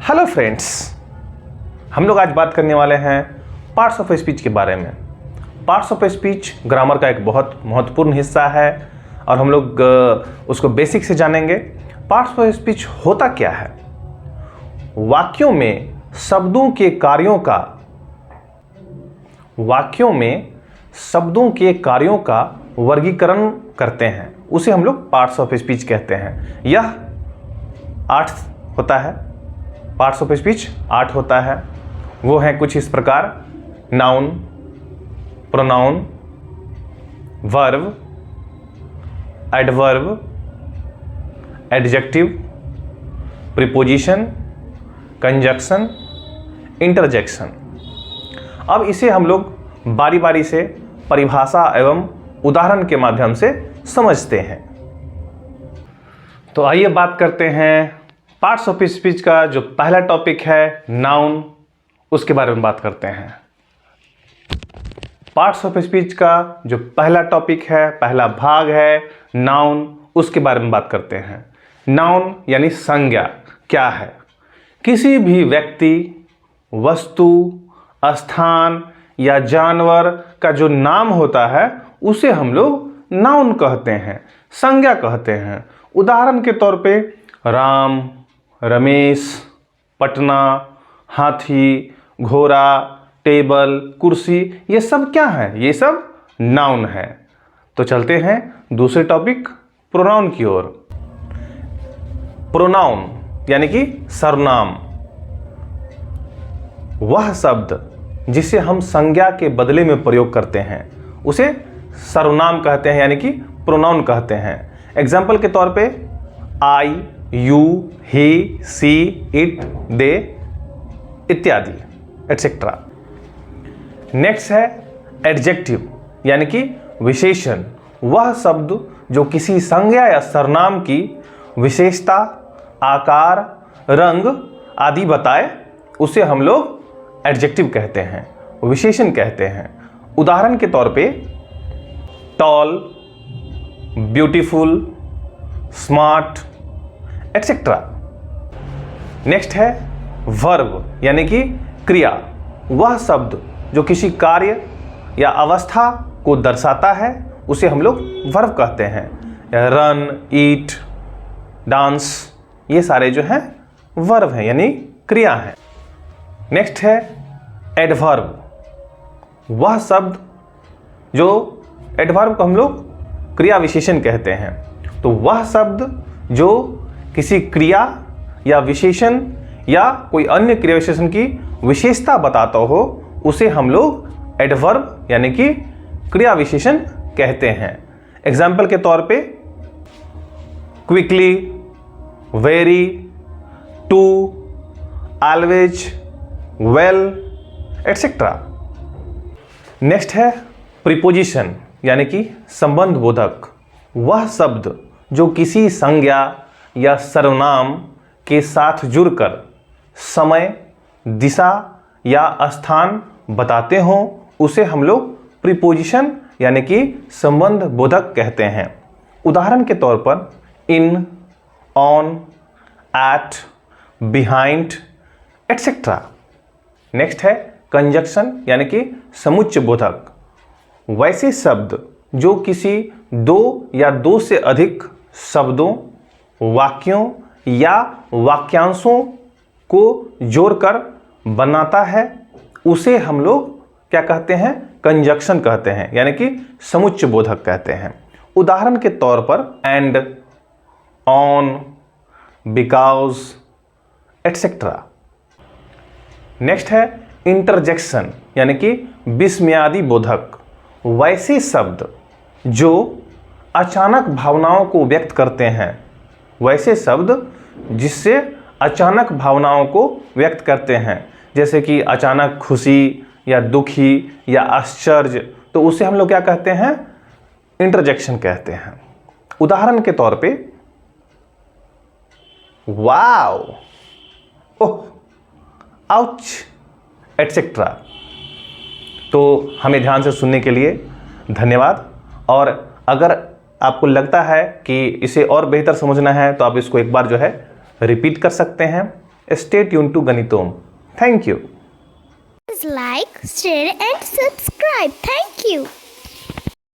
Hello friends, हम लोग आज बात करने वाले हैं पार्ट्स ऑफ स्पीच के बारे में। पार्ट्स ऑफ स्पीच ग्रामर का एक बहुत महत्वपूर्ण हिस्सा है और हम लोग उसको बेसिक से जानेंगे। पार्ट्स ऑफ स्पीच होता क्या है? वाक्यों में शब्दों के कार्यों का वर्गीकरण करते हैं, उसे हम लोग पार्ट्स ऑफ स्पीच कहते हैं। यह 8 होता है। पार्ट्स ऑफ स्पीच 8 होता है। वो हैं कुछ इस प्रकार: noun, pronoun, verb, adverb, adjective, preposition, conjunction, interjection. अब इसे हम लोग बारी बारी से परिभाषा एवं उदाहरण के माध्यम से समझते हैं। तो आइए बात करते हैं पार्ट्स ऑफ स्पीच का जो पहला टॉपिक है नाउन, उसके बारे में बात करते हैं। पार्ट्स ऑफ स्पीच का जो पहला टॉपिक है, पहला भाग है नाउन, उसके बारे में बात करते हैं। नाउन यानी संज्ञा क्या है? किसी भी व्यक्ति, वस्तु, स्थान या जानवर का जो नाम होता है उसे हम लोग नाउन कहते हैं, संज्ञा कहते हैं। उदाहरण के तौर पे राम, रमेश, पटना, हाथी, घोड़ा, टेबल, कुर्सी, ये सब क्या है? ये सब नाउन है। तो चलते हैं दूसरे टॉपिक प्रोनाउन की ओर। प्रोनाउन यानी कि सर्वनाम, वह शब्द जिसे हम संज्ञा के बदले में प्रयोग करते हैं उसे सर्वनाम कहते हैं, यानी कि प्रोनाउन कहते हैं। एग्जाम्पल के तौर पे आई, यू, ही, सी, इट, दे इत्यादि एटसेट्रा। नेक्स्ट है एडजेक्टिव यानी कि विशेषण, वह शब्द जो किसी संज्ञा या सर्वनाम की विशेषता, आकार, रंग आदि बताए उसे हम लोग एडजेक्टिव कहते हैं, विशेषण कहते हैं। उदाहरण के तौर पे tall, beautiful, smart etcetera. Next है वर्ब यानी कि क्रिया, वह शब्द जो किसी कार्य या अवस्था को दर्शाता है उसे हम लोग वर्ब कहते हैं। रन, ईट, डांस, ये सारे जो हैं वर्ब हैं यानी क्रिया हैं। नेक्स्ट है एडवर्ब, वह शब्द जो एडवर्ब को हम लोग क्रिया विशेषण कहते हैं। तो वह शब्द जो किसी क्रिया या विशेषण या कोई अन्य क्रिया विशेषण की विशेषता बताता हो उसे हम लोग एडवर्ब यानी कि क्रिया विशेषण कहते हैं। एग्जाम्पल के तौर पे quickly, very, too, always, well etcetera. Next है प्रीपोजिशन यानी कि संबंध बोधक, वह शब्द जो किसी संज्ञा या सर्वनाम के साथ जुड़कर समय, दिशा या स्थान बताते हों उसे हम लोग प्रीपोजिशन यानी कि संबंध बोधक कहते हैं। उदाहरण के तौर पर in, on, at, behind etcetera. Next है कंजक्शन यानी कि समुच्चय बोधक, वैसे शब्द जो किसी दो या दो से अधिक शब्दों, वाक्यों या वाक्यांशों को जोड़कर बनाता है उसे हम लोग क्या कहते हैं? कंजक्शन कहते हैं यानी कि समुच्चय बोधक कहते हैं। उदाहरण के तौर पर and, on, because etcetera. Next है इंटरजेक्शन यानी कि विस्मयादि बोधक, वैसे शब्द जो अचानक भावनाओं को व्यक्त करते हैं, वैसे शब्द जिससे अचानक भावनाओं को व्यक्त करते हैं, जैसे कि अचानक खुशी या दुखी या आश्चर्य, तो उसे हम लोग क्या कहते हैं? इंटरजेक्शन कहते हैं। उदाहरण के तौर पे वाओ, ओह, आउच एटसेट्रा। तो हमें ध्यान से सुनने के लिए धन्यवाद। और अगर आपको लगता है कि इसे और बेहतर समझना है तो आप इसको एक बार जो है रिपीट कर सकते हैं। Stay tune to Ganitom. Thank you. Like, share and subscribe. Thank you.